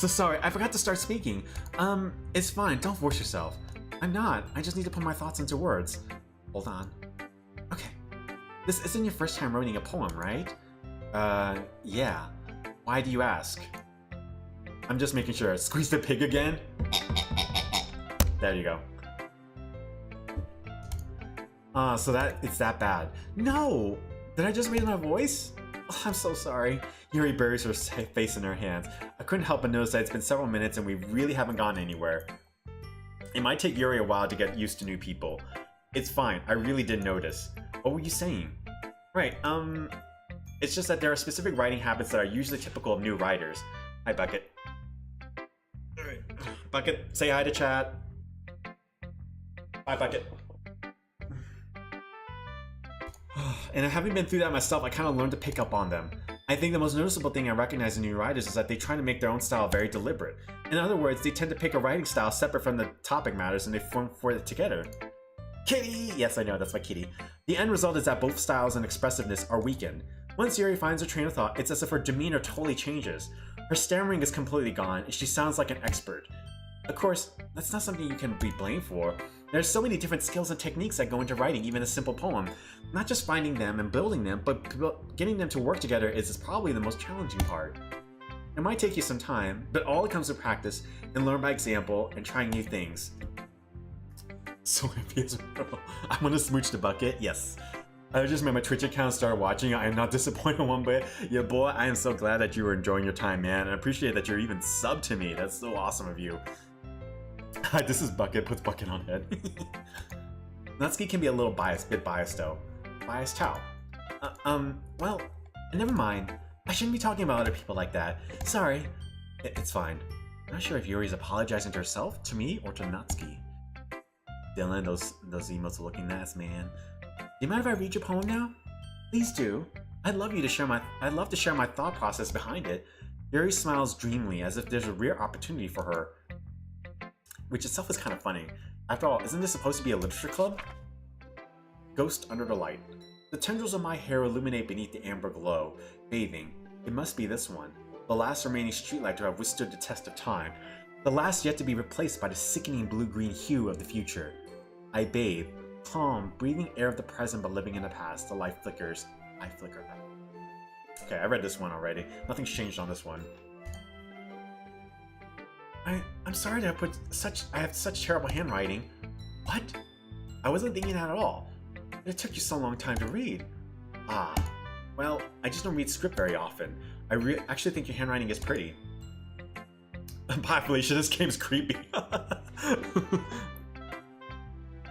So sorry, I forgot to start speaking. It's fine, don't force yourself. I'm not, I just need to put my thoughts into words. Hold on. Okay. This isn't your first time writing a poem, right? Yeah. Why do you ask? I'm just making sure. Squeeze the pig again? There you go. So it's that bad. No! Did I just read my voice? Oh, I'm so sorry. Yuri buries her face in her hands. I couldn't help but notice that it's been several minutes and we really haven't gone anywhere. It might take Yuri a while to get used to new people. It's fine, I really did notice. What were you saying? Right, it's just that there are specific writing habits that are usually typical of new writers. Hi, Bucket. Alright. Bucket, say hi to chat. Hi, Bucket. And having been through that myself, I kind of learned to pick up on them. I think the most noticeable thing I recognize in new writers is that they try to make their own style very deliberate. In other words, they tend to pick a writing style separate from the topic matters and they form for it together. Kitty! Yes, I know, that's my kitty. The end result is that both styles and expressiveness are weakened. Once Yuri finds her train of thought, it's as if her demeanor totally changes. Her stammering is completely gone, and she sounds like an expert. Of course, that's not something you can be blamed for. There's so many different skills and techniques that go into writing even a simple poem. Not just finding them and building them, but getting them to work together is probably the most challenging part. It might take you some time, but all it comes to practice and learn by example and trying new things. So happy as well. I want to smooch the Bucket. Yes. I just made my Twitch account start watching. I am not disappointed one bit. Yeah, boy, I am so glad that you were enjoying your time, man. And I appreciate that you're even subbed to me. That's so awesome of you. This is Bucket. Puts Bucket on head. Natsuki can be a little bit biased though. Biased how? Well, never mind. I shouldn't be talking about other people like that. Sorry. It's fine. I'm not sure if Yuri's apologizing to herself, to me, or to Natsuki. Dylan, those emotes are looking nice, man. Do you mind if I read your poem now? Please do. I'd love to share my thought process behind it. Yuri smiles dreamily, as if there's a rare opportunity for her. Which itself is kind of funny. After all, isn't this supposed to be a literature club? Ghost under the light. The tendrils of my hair illuminate beneath the amber glow, bathing. It must be this one. The last remaining streetlight to have withstood the test of time. The last yet to be replaced by the sickening blue-green hue of the future. I bathe, calm, breathing air of the present but living in the past. The light flickers. I flicker back. Okay, I read this one already. Nothing's changed on this one. I'm sorry that I have such terrible handwriting. What? I wasn't thinking that at all. It took you so long time to read. Ah, well, I just don't read script very often. I actually think your handwriting is pretty. Bye, Felicia, this game's creepy.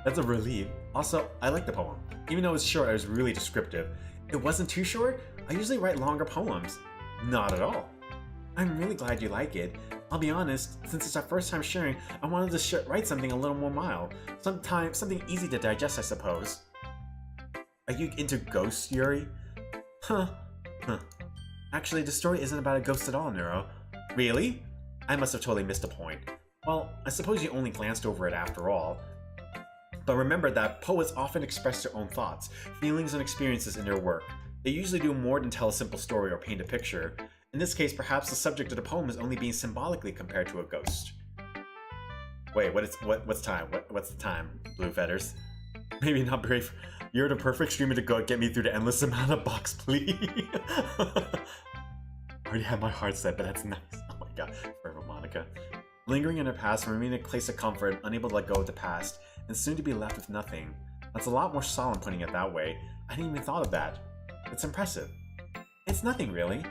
That's a relief. Also, I like the poem. Even though it's short, it was really descriptive. It wasn't too short. I usually write longer poems. Not at all. I'm really glad you like it. I'll be honest, since it's our first time sharing, I wanted to write something a little more mild. Something easy to digest, I suppose. Are you into ghosts, Yuri? Huh. Actually, the story isn't about a ghost at all, Neuro. Really? I must have totally missed a point. Well, I suppose you only glanced over it after all. But remember that poets often express their own thoughts, feelings, and experiences in their work. They usually do more than tell a simple story or paint a picture. In this case, perhaps the subject of the poem is only being symbolically compared to a ghost. Wait, what's time? What's the time, Blue Feathers? Maybe not brave. You're the perfect streamer to go get me through the endless amount of box, please. I already have my heart set, but that's nice. Oh my god, forever Monica. Lingering in her past, remaining a place of comfort, unable to let go of the past, and soon to be left with nothing. That's a lot more solemn putting it that way. I hadn't even thought of that. It's impressive. It's nothing really.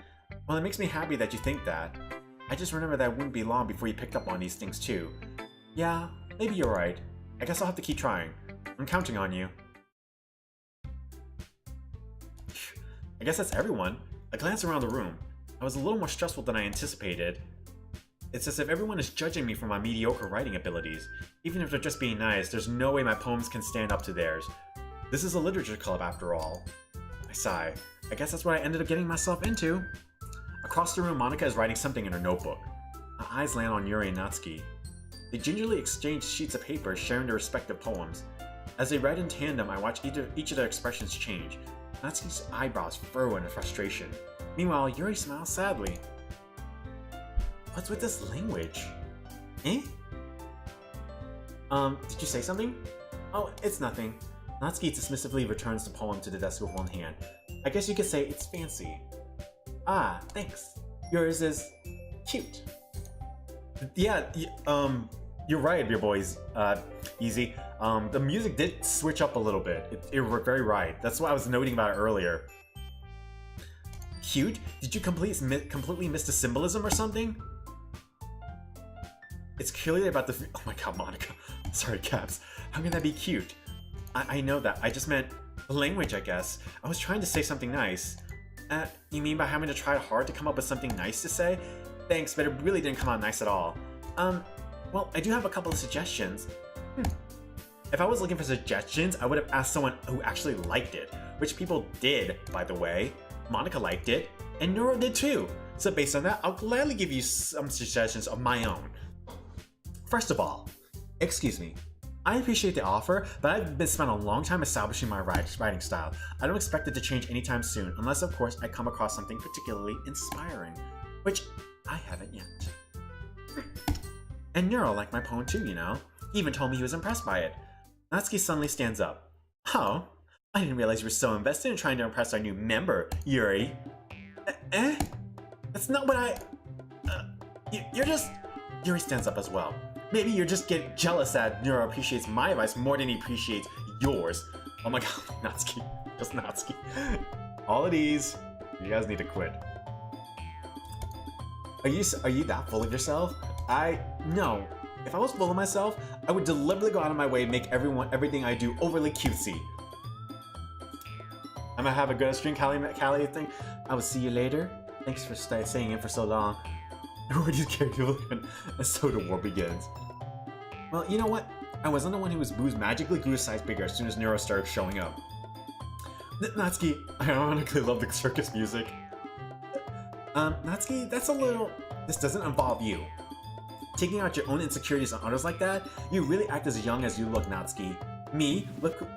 Well, it makes me happy that you think that. I just remember that it wouldn't be long before you picked up on these things too. Yeah, maybe you're right. I guess I'll have to keep trying. I'm counting on you. I guess that's everyone. I glanced around the room. I was a little more stressful than I anticipated. It's as if everyone is judging me for my mediocre writing abilities. Even if they're just being nice, there's no way my poems can stand up to theirs. This is a literature club after all. I sigh. I guess that's what I ended up getting myself into. Across the room, Monica is writing something in her notebook. My eyes land on Yuri and Natsuki. They gingerly exchange sheets of paper, sharing their respective poems. As they read in tandem, I watch each of their expressions change. Natsuki's eyebrows furrow in frustration. Meanwhile, Yuri smiles sadly. What's with this language? Eh? Did you say something? Oh, it's nothing. Natsuki dismissively returns the poem to the desk with one hand. I guess you could say it's fancy. Ah, thanks. Yours is cute. Yeah, you're right, your boys. Easy. The music did switch up a little bit. You're very right. That's what I was noting about it earlier. Cute? Did you completely miss the symbolism or something? It's clearly about the. Oh my god, Monica. Sorry, Caps. How can that be cute? I know that. I just meant the language, I guess. I was trying to say something nice. You mean by having to try hard to come up with something nice to say? Thanks, but it really didn't come out nice at all. Well, I do have a couple of suggestions. If I was looking for suggestions, I would have asked someone who actually liked it, which people did, by the way. Monica liked it, and Nora did too. So based on that, I'll gladly give you some suggestions of my own. First of all, excuse me. I appreciate the offer, but I've been spent a long time establishing my writing style. I don't expect it to change anytime soon, unless of course I come across something particularly inspiring, which I haven't yet. And Nero liked my poem too, you know? He even told me he was impressed by it. Natsuki suddenly stands up. Oh, I didn't realize you were so invested in trying to impress our new member, Yuri. That's not what I... you're just... Yuri stands up as well. Maybe you're just getting jealous that Nero appreciates my advice more than he appreciates yours. Oh my god, Natsuki. Just Natsuki. All of these, you guys need to quit. Are you that full of yourself? No. If I was full of myself, I would deliberately go out of my way and make everything I do overly cutesy. I'm gonna have a good stream, Callie thing. I will see you later. Thanks for staying in for so long. Where these characters and so the war begins. Well, you know what? I wasn't the one whose booze magically grew a size bigger as soon as Nero started showing up. Natsuki, I ironically love the circus music. Natsuki, that's a little... This doesn't involve you. Taking out your own insecurities on others like that, you really act as young as you look, Natsuki. Me, look...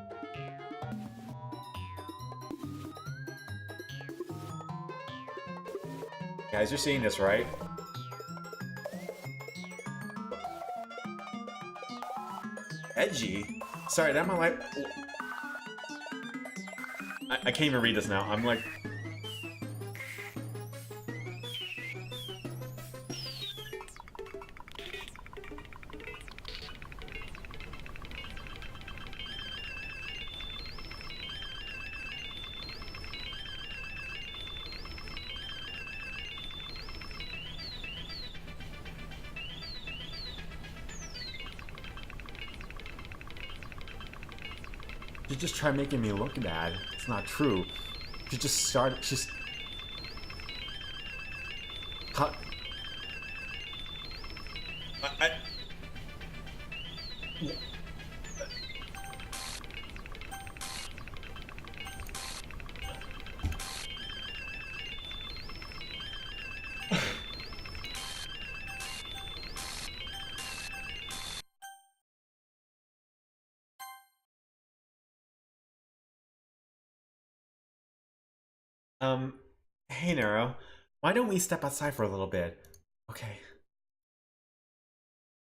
Guys, you're seeing this, right? Edgy? Sorry, that might like... I can't even read this now. I'm like... You just try making me look bad. It's not true. You just started. Just. Cut. Hey Nero, why don't we step outside for a little bit? Okay.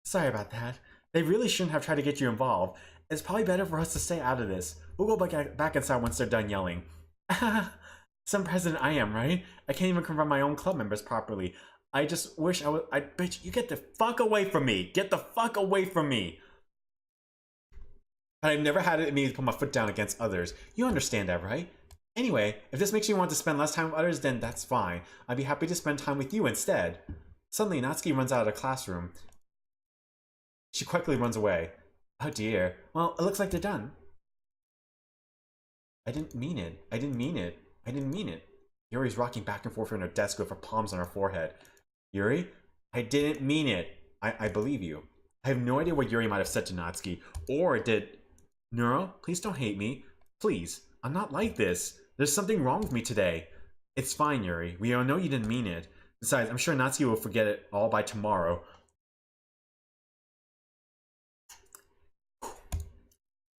Sorry about that. They really shouldn't have tried to get you involved. It's probably better for us to stay out of this. We'll go back inside once they're done yelling. Some president I am, right? I can't even confront my own club members properly. I just wish bitch, you get the fuck away from me. Get the fuck away from me. But I've never had it in me to put my foot down against others. You understand that, right? Anyway, if this makes you want to spend less time with others, then that's fine. I'd be happy to spend time with you instead. Suddenly, Natsuki runs out of the classroom. She quickly runs away. Oh dear. Well, it looks like they're done. I didn't mean it. I didn't mean it. I didn't mean it. Yuri's rocking back and forth on her desk with her palms on her forehead. Yuri? I didn't mean it. I believe you. I have no idea what Yuri might have said to Natsuki. Or did... Nero, please don't hate me. Please. I'm not like this. There's something wrong with me today. It's fine, Yuri. We all know you didn't mean it. Besides, I'm sure Natsuki will forget it all by tomorrow.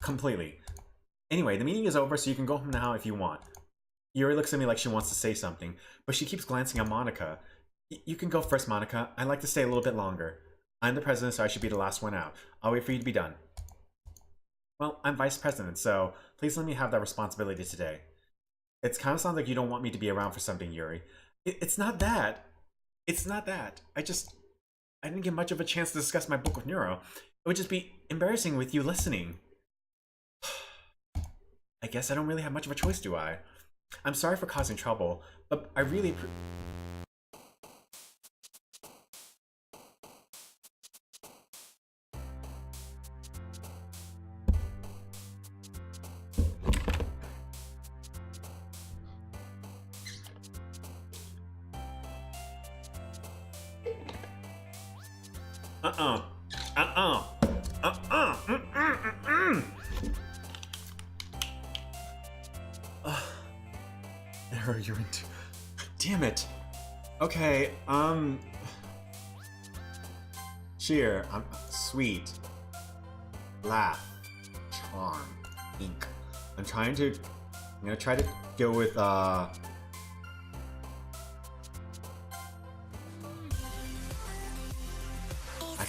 Completely. Anyway, the meeting is over, so you can go home now if you want. Yuri looks at me like she wants to say something, but she keeps glancing at Monica. You can go first, Monica. I'd like to stay a little bit longer. I'm the president, so I should be the last one out. I'll wait for you to be done. Well, I'm vice president, so please let me have that responsibility today. It kind of sounds like you don't want me to be around for something, Yuri. It's not that. It's not that. I didn't get much of a chance to discuss my book with Neuro. It would just be embarrassing with you listening. I guess I don't really have much of a choice, do I? I'm sorry for causing trouble, but I really... Error, you're into... Damn it. Okay, cheer, sweet, laugh, charm, ink. I'm gonna try to go with, I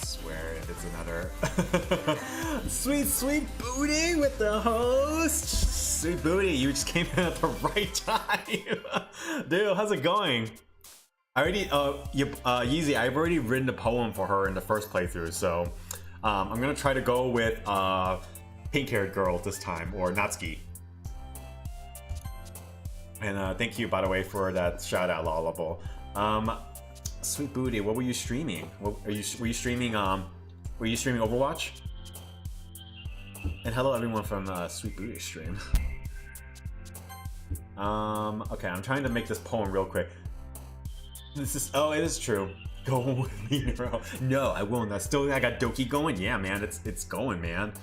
swear if it's another... Sweet booty with the host! Sweet booty, you just came in at the right time! Dude, how's it going? I already, Yeezy, I've already written a poem for her in the first playthrough, so I'm gonna try to go with pink-haired girl this time, or Natsuki. And thank you, by the way, for that shout-out, Lollable. Sweet booty, what were you streaming? Were you streaming Overwatch? And hello everyone from Sweet Booty stream. Okay, I'm trying to make this poem real quick. This is, oh, it is true. Go with me, bro. No, I won't. I got Doki going. Yeah, man, it's going, man.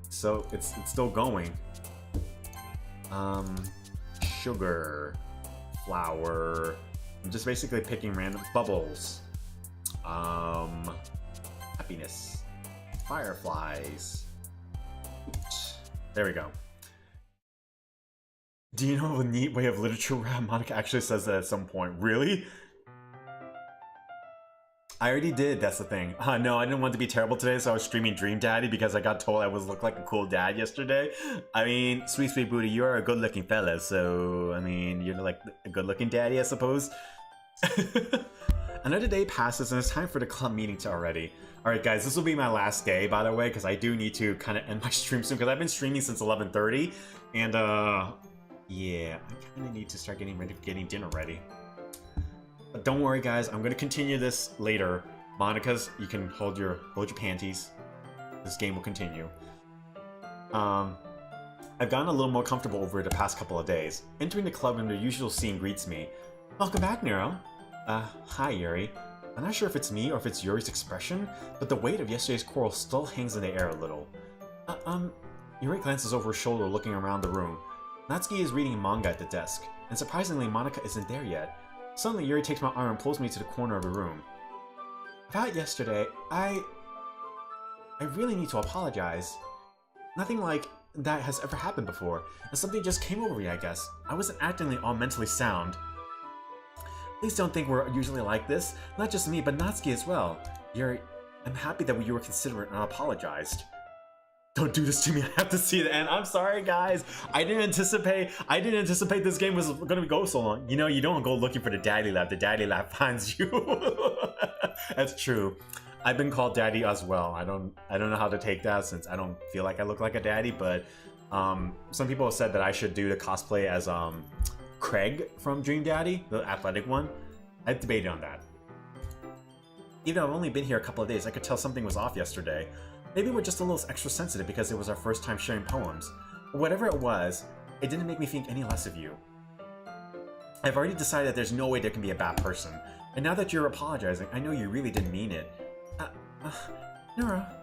So it's still going. Sugar, flour. I'm just basically picking random bubbles. Happiness, fireflies. Oops. There we go. Do you know of a neat way of literature where Monica actually says that at some point? Really? I already did, that's the thing. No, I didn't want to be terrible today, so I was streaming Dream Daddy because I got told I looked like a cool dad yesterday. I mean, sweet booty, you're a good-looking fella, so, I mean, you're like a good-looking daddy, I suppose. Another day passes and it's time for the club meeting already. Alright guys, this will be my last day, by the way, because I do need to kind of end my stream soon, because I've been streaming since 11:30, and yeah, I kind of need to start getting dinner ready. But don't worry guys, I'm going to continue this later. Monica's, you can hold your panties. This game will continue. I've gotten a little more comfortable over the past couple of days. Entering the club and the usual scene greets me. Welcome back, Nero. Hi Yuri. I'm not sure if it's me or if it's Yuri's expression, but the weight of yesterday's quarrel still hangs in the air a little. Yuri glances over his shoulder looking around the room. Natsuki is reading manga at the desk, and surprisingly Monica isn't there yet. Suddenly Yuri takes my arm and pulls me to the corner of the room. About yesterday, I really need to apologize. Nothing like that has ever happened before, and something just came over me, I guess. I wasn't acting all mentally sound. Please don't think we're usually like this. Not just me, but Natsuki as well. Yuri, I'm happy that you were considerate and apologized. Don't do this to me, I have to see the end. I'm sorry guys. I didn't anticipate this game was gonna go so long. You know, you don't go looking for the daddy lap finds you. That's true. I've been called daddy as well. I don't know how to take that since I don't feel like I look like a daddy, but some people have said that I should do the cosplay as Craig from Dream Daddy, the athletic one. I debated on that. Even though I've only been here a couple of days, I could tell something was off yesterday. Maybe we're just a little extra sensitive because it was our first time sharing poems. But whatever it was, it didn't make me think any less of you. I've already decided that there's no way there can be a bad person. And now that you're apologizing, I know you really didn't mean it. Nora,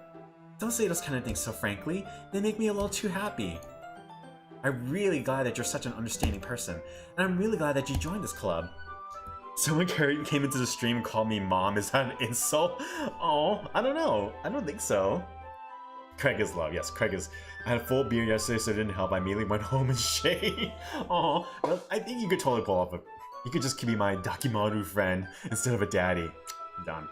don't say those kind of things so frankly. They make me a little too happy. I'm really glad that you're such an understanding person. And I'm really glad that you joined this club. Someone came into the stream and called me mom. Is that an insult? Oh, I don't know. I don't think so. Craig is love. Yes, Craig is. I had a full beer yesterday, so it didn't help. I immediately went home and shaved. Oh, I think you could totally pull off a. You could just be my Dakimaru friend instead of a daddy. Done.